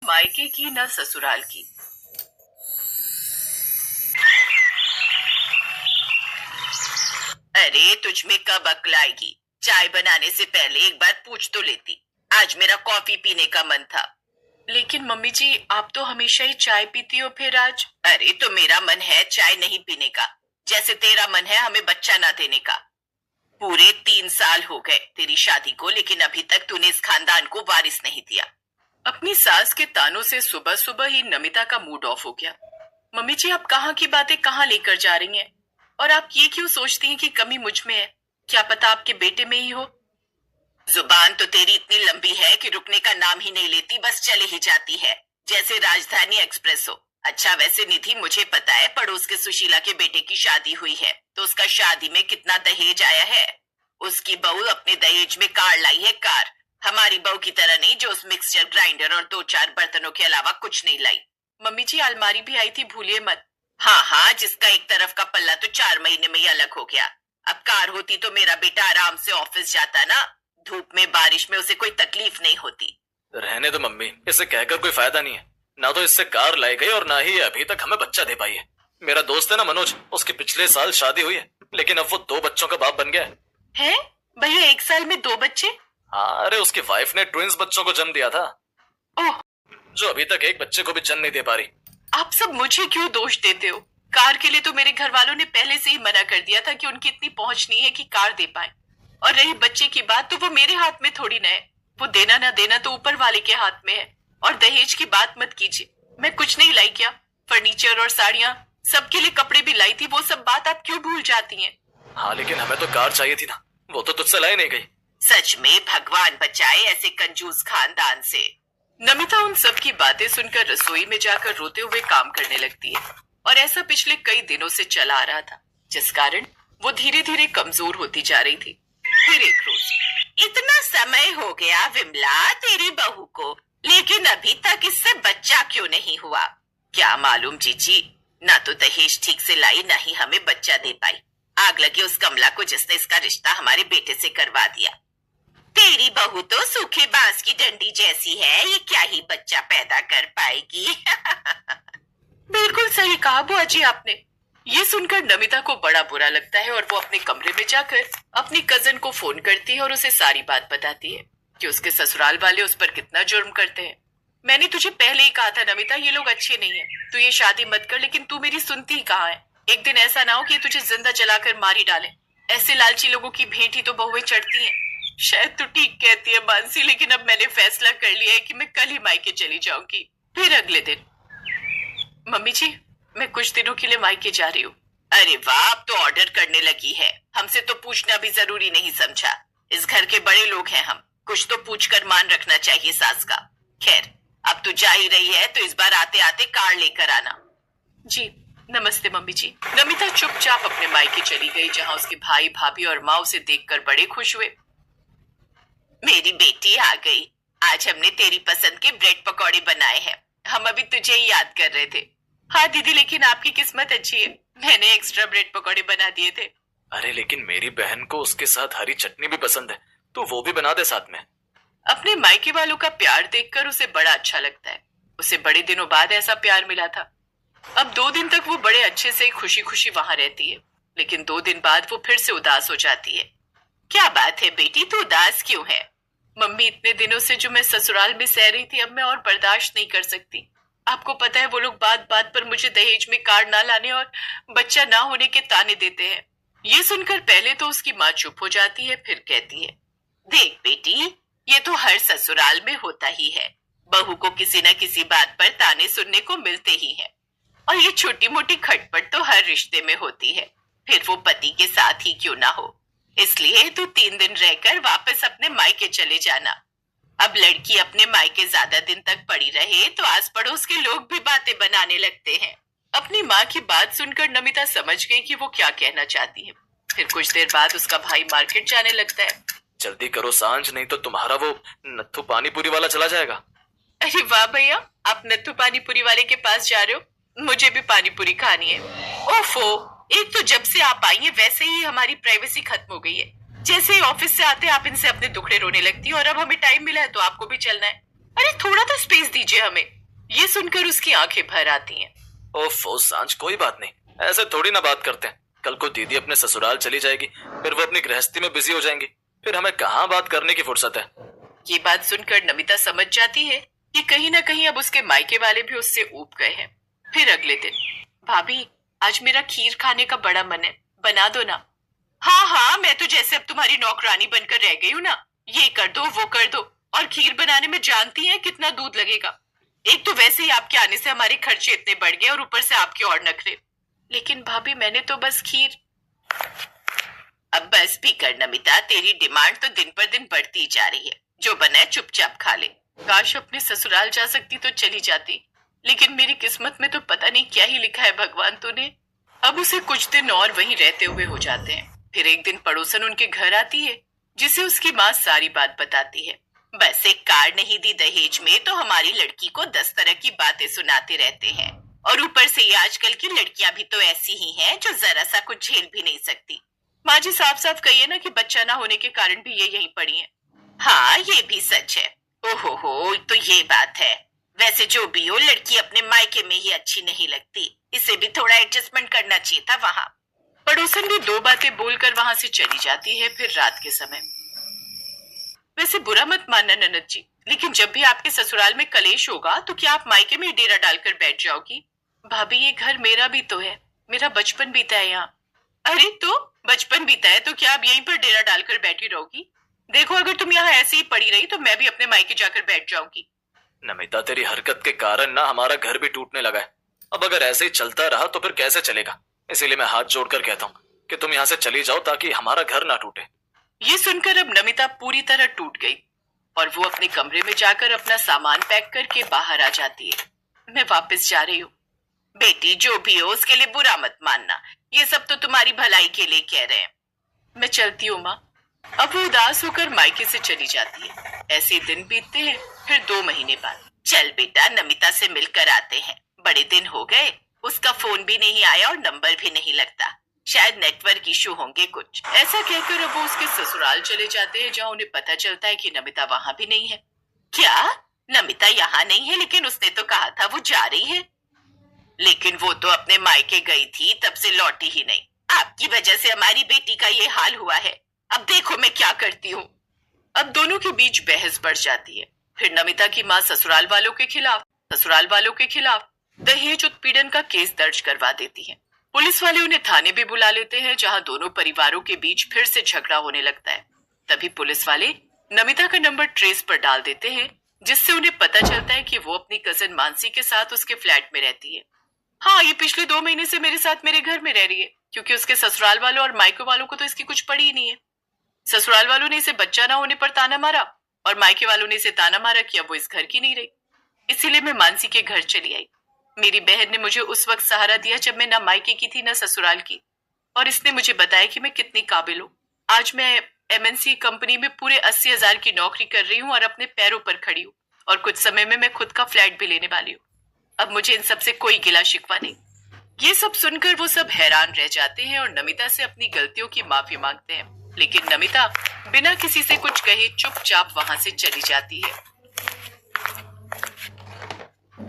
मायके की न ससुराल की। अरे तुझ में कब अक्ल आएगी? चाय बनाने से पहले एक बार पूछ तो लेती। आज मेरा कॉफी पीने का मन था। लेकिन मम्मी जी, आप तो हमेशा ही चाय पीती हो, फिर आज? अरे तो मेरा मन है चाय नहीं पीने का, जैसे तेरा मन है हमें बच्चा ना देने का। पूरे 3 साल हो गए तेरी शादी को, लेकिन अभी तक तूने इस खानदान को वारिस नहीं दिया। अपनी सास के तानों से सुबह सुबह ही नमिता का मूड ऑफ हो गया। मम्मी जी, आप कहाँ की बातें कहाँ लेकर जा रही हैं? और आप ये क्यों सोचती हैं कि कमी मुझ में है? क्या पता आपके बेटे में ही हो। जुबान तो तेरी इतनी लंबी है कि रुकने का नाम ही नहीं लेती, बस चले ही जाती है, जैसे राजधानी एक्सप्रेस हो। अच्छा वैसे निधि, मुझे पता है पड़ोस के सुशीला के बेटे की शादी हुई है, तो उसका शादी में कितना दहेज आया है। उसकी बहू अपने दहेज में कार लाई है, कार। हमारी बहू की तरह नहीं, जो उस मिक्सचर ग्राइंडर और 2-4 बर्तनों के अलावा कुछ नहीं लाई। मम्मी जी, अलमारी भी आई थी, भूलिए मत। हाँ हाँ, जिसका एक तरफ का पल्ला तो 4 महीने में ही अलग हो गया। अब कार होती तो मेरा बेटा आराम से ऑफिस जाता ना, धूप में बारिश में उसे कोई तकलीफ नहीं होती। रहने दो मम्मी, इसे कहकर कोई फायदा नहीं है। ना तो इससे कार लाई गई और ना ही अभी तक हमें बच्चा दे पाई है। मेरा दोस्त है ना मनोज, उसकी पिछले साल शादी हुई है, लेकिन अब वो 2 बच्चों का बाप बन गया है। भैया 1 साल में 2 बच्चे? हाँ, अरे उसकी वाइफ ने ट्विंस बच्चों को जन्म दिया था, ओह, जो अभी तक एक बच्चे को भी जन्म नहीं दे पा रही। आप सब मुझे क्यों दोष देते हो? कार के लिए तो मेरे घर वालों ने पहले से ही मना कर दिया था कि उनकी इतनी पहुंच नहीं है कि कार दे पाए। और रही बच्चे की बात, तो वो मेरे हाथ में थोड़ी ना है। वो देना ना देना तो ऊपर वाले के हाथ में है। और दहेज की बात मत कीजिए, मैं कुछ नहीं लाई। क्या फर्नीचर और साड़ियाँ, सबके लिए कपड़े भी लाई थी। वो सब बात आप क्यों भूल जाती हैं? हाँ लेकिन हमें तो कार चाहिए थी ना, वो तो तुझसे लाई नहीं गई। सच में भगवान बचाए ऐसे कंजूस खानदान से। नमिता उन सब की बातें सुनकर रसोई में जाकर रोते हुए काम करने लगती है। और ऐसा पिछले कई दिनों से चला आ रहा था, जिस कारण वो धीरे धीरे कमजोर होती जा रही थी। फिर एक रोज, इतना समय हो गया विमला तेरी बहू को, लेकिन अभी तक इससे बच्चा क्यों नहीं हुआ? क्या मालूम जीजी, ना तो दहेज ठीक से लाई, ना ही हमें बच्चा दे पाई। आग लगे उस कमला को जिसने इसका रिश्ता हमारे बेटे से करवा दिया। तेरी बहू तो सूखे बांस की डंडी जैसी है, ये क्या ही बच्चा पैदा कर पाएगी। बिल्कुल सही कहा बुआ जी आपने। ये सुनकर नमिता को बड़ा बुरा लगता है और वो अपने कमरे में जाकर अपनी कजन को फोन करती है और उसे सारी बात बताती है कि उसके ससुराल वाले उस पर कितना जुर्म करते हैं। मैंने तुझे पहले ही कहा था नमिता, ये लोग अच्छे नहीं है, तू ये शादी मत कर, लेकिन तू मेरी सुनती ही कहाँ है। एक दिन ऐसा ना हो कि तुझे जिंदा जलाकर मार ही डाले। ऐसे लालची लोगों की भेंट ही तो बहुएं चढ़ती हैं। शायद तू ठीक कहती है मानसी, लेकिन अब मैंने फैसला कर लिया है कि मैं कल ही मायके चली जाऊंगी। फिर अगले दिन, मम्मी जी मैं कुछ दिनों के लिए मायके जा रही हूँ। अरे वाह, अब तो ऑर्डर करने लगी है। हमसे तो पूछना भी जरूरी नहीं समझा। इस घर के बड़े लोग हैं हम, कुछ तो पूछकर मान रखना चाहिए सास का। खैर, अब तू जा ही रही है तो इस बार आते आते कार लेकर आना। जी नमस्ते मम्मी जी। नमिता चुपचाप अपने मायके चली गई, जहाँ उसके भाई भाभी और माँ उसे देखकर बड़े खुश हुए। मेरी बेटी आ गई। आज हमने तेरी पसंद के ब्रेड पकौड़े बनाए हैं। हम अभी तुझे ही याद कर रहे थे। हाँ दीदी, लेकिन आपकी किस्मत अच्छी है, मैंने एक्स्ट्रा ब्रेड पकौड़े बना दिए थे। अरे लेकिन मेरी बहन को उसके साथ हरी चटनी भी पसंद है, तो वो भी बना दे साथ में। अपने मायके वालों का प्यार देखकर उसे बड़ा अच्छा लगता है। उसे बड़े दिनों बाद ऐसा प्यार मिला था। अब 2 दिन तक वो बड़े अच्छे से खुशी खुशी वहां रहती है, लेकिन 2 दिन बाद वो फिर से उदास हो जाती है। क्या बात है बेटी, तू उदास क्यों है? मम्मी, इतने दिनों से जो मैं ससुराल में सह रही थी, अब मैं और बर्दाश्त नहीं कर सकती। आपको पता है वो लोग बात बात पर मुझे दहेज में कार ना लाने और बच्चा ना होने के ताने देते हैं। ये सुनकर पहले तो उसकी माँ चुप हो जाती है, फिर कहती है, देख बेटी, ये तो हर ससुराल में होता ही है। बहू को किसी न किसी बात पर ताने सुनने को मिलते ही हैं। और ये छोटी मोटी खटपट तो हर रिश्ते में होती है, फिर वो पति के साथ ही क्यों ना हो। इसलिए तू 3 दिन रहकर वापस अपने मायके चले जाना। अब लड़की अपने मायके ज्यादा दिन तक पड़ी रहे तो आस पड़ोस के लोग भी बातें बनाने लगते हैं। अपनी माँ की बात सुनकर नमिता समझ गई कि वो क्या कहना चाहती है। फिर कुछ देर बाद उसका भाई मार्केट जाने लगता है। जल्दी करो सांझ, नहीं तो तुम्हारा वो नत्थु पानी पूरी वाला चला जाएगा। अरे वाह भैया, आप नत्थु पानी पूरी वाले के पास जा रहे हो? मुझे भी पानी पूरी खानी है। ओफो, एक तो जब से आप आई है वैसे ही हमारी प्राइवेसी खत्म हो गई है। जैसे ही ऑफिस से आते आप इनसे अपने दुखड़े रोने लगती है, और अब हमें टाइम मिला है तो आपको भी चलना है। अरे थोड़ा तो स्पेस दीजिए हमें। ये सुनकर उसकी आंखें भर आती हैं। ओफो सांझ, कोई बात नहीं, ऐसे थोड़ी ना बात करते हैं। कल को दीदी अपने ससुराल चली जाएगी, फिर वो अपनी गृहस्थी में बिजी हो जाएंगी, फिर हमें कहाँ बात करने की फुर्सत है। ये बात सुनकर नमिता समझ जाती है कि कहीं ना कहीं अब उसके मायके वाले भी उससे ऊब गए हैं। फिर अगले दिन, भाभी आज मेरा खीर खाने का बड़ा मन है, बना दो ना। हाँ हाँ, मैं तो जैसे अब तुम्हारी नौकरानी बनकर रह गई हूँ ना, ये कर दो वो कर दो। और खीर बनाने में जानती हैं कितना दूध लगेगा। एक तो वैसे ही आपके आने से हमारे खर्चे इतने बढ़ गए और ऊपर से आपके और नखरे। लेकिन भाभी मैंने तो बस खीर। अब बस भी कर नमिता, तेरी डिमांड तो दिन पर दिन बढ़ती जा रही है। जो बना है चुपचाप खा ले। काश अपने ससुराल जा सकती तो चली जाती, लेकिन मेरी किस्मत में तो पता नहीं क्या ही लिखा है भगवान तूने। अब उसे कुछ दिन और वहीं रहते हुए हो जाते हैं। फिर एक दिन पड़ोसन उनके घर आती है, जिसे उसकी माँ सारी बात बताती है। बस एक कार नहीं दी दहेज में तो हमारी लड़की को 10 तरह की बातें सुनाते रहते हैं। और ऊपर से ये आजकल की लड़कियां भी तो ऐसी ही हैं जो जरा सा कुछ झेल भी नहीं सकती। माँ जी साफ साफ कहिए ना कि बच्चा ना होने के कारण भी ये यहीं पड़ी है। हाँ ये भी सच है। ओहो तो ये बात है। वैसे जो भी हो, लड़की अपने मायके में ही अच्छी नहीं लगती, इसे भी थोड़ा एडजस्टमेंट करना चाहिए था वहाँ। पड़ोसन भी दो बातें बोलकर वहां से चली जाती है। फिर रात के समय, वैसे बुरा मत मानना ननद जी, लेकिन जब भी आपके ससुराल में कलेश होगा तो क्या आप मायके में डेरा डालकर बैठ जाओगी? भाभी ये घर मेरा भी तो है, मेरा बचपन बीता है यहाँ। अरे तो बचपन बीता है तो क्या आप यहीं पर डेरा डालकर बैठी रहोगी? देखो अगर तुम यहाँ ऐसे ही पड़ी रही तो मैं भी अपने मायके जाकर बैठ जाऊंगी। नमिता, तेरी हरकत के कारण ना हमारा घर भी टूटने लगा है। अब अगर ऐसे ही चलता रहा तो फिर कैसे चलेगा। इसीलिए मैं हाथ जोड़कर कहता हूँ कि तुम यहाँ से चली जाओ ताकि हमारा घर ना टूटे। ये सुनकर अब नमिता पूरी तरह टूट गई और वो अपने कमरे में जाकर अपना सामान पैक करके बाहर आ जाती है। मैं वापस जा रही हूँ। बेटी जो भी हो उसके लिए बुरा मत मानना, ये सब तो तुम्हारी भलाई के लिए कह रहे हैं। मैं चलती हूँ माँ। अब वो उदास होकर मायके से चली जाती है। ऐसे दिन बीतते हैं। फिर 2 महीने बाद, चल बेटा नमिता से मिलकर आते हैं, बड़े दिन हो गए। उसका फोन भी नहीं आया और नंबर भी नहीं लगता, शायद नेटवर्क इशू होंगे कुछ। ऐसा कहकर अब वो उसके ससुराल चले जाते हैं, जहाँ उन्हें पता चलता है कि नमिता वहां भी नहीं है। क्या नमिता यहाँ नहीं है? लेकिन उसने तो कहा था वो जा रही है। लेकिन वो तो अपने मायके गई थी, तब से लौटी ही नहीं। आपकी वजह से हमारी बेटी का ये हाल हुआ है। अब देखो मैं क्या करती हूँ। अब दोनों के बीच बहस बढ़ जाती है। फिर नमिता की माँ ससुराल वालों के खिलाफ दहेज उत्पीड़न का केस दर्ज करवा देती है। पुलिस वाले उन्हें थाने भी बुला लेते हैं, जहां दोनों परिवारों के बीच फिर से झगड़ा होने लगता है। तभी पुलिस वाले नमिता का नंबर ट्रेस पर डाल देते हैं, जिससे उन्हें पता चलता है कि वो अपनी कजन मानसी के साथ उसके फ्लैट में रहती है। हाँ, ये पिछले 2 महीने से मेरे साथ मेरे घर में रह रही है, क्योंकि उसके ससुराल वालों और मायके वालों को तो इसकी कुछ पड़ी ही नहीं है। ससुराल वालों ने इसे बच्चा ना होने पर ताना मारा और मायके वालों ने इसे ताना मारा कि अब वो इस घर की नहीं रही। इसीलिए मैं मानसी के घर चली आई। मेरी बहन ने मुझे उस वक्त सहारा दिया जब मैं ना मायके की थी ना ससुराल की, और इसने मुझे बताया कि मैं कितनी काबिल हूँ। आज मैं एमएनसी कंपनी में पूरे 80,000 की नौकरी कर रही हूँ और अपने पैरों पर खड़ी हूँ, और कुछ समय में मैं खुद का फ्लैट भी लेने वाली हूँ। अब मुझे इन सब से कोई गिला शिकवा नहीं। ये सब सुनकर वो सब हैरान रह जाते हैं और नमिता से अपनी गलतियों की माफी मांगते हैं। लेकिन नमिता बिना किसी से कुछ कहे चुपचाप वहां से चली जाती है।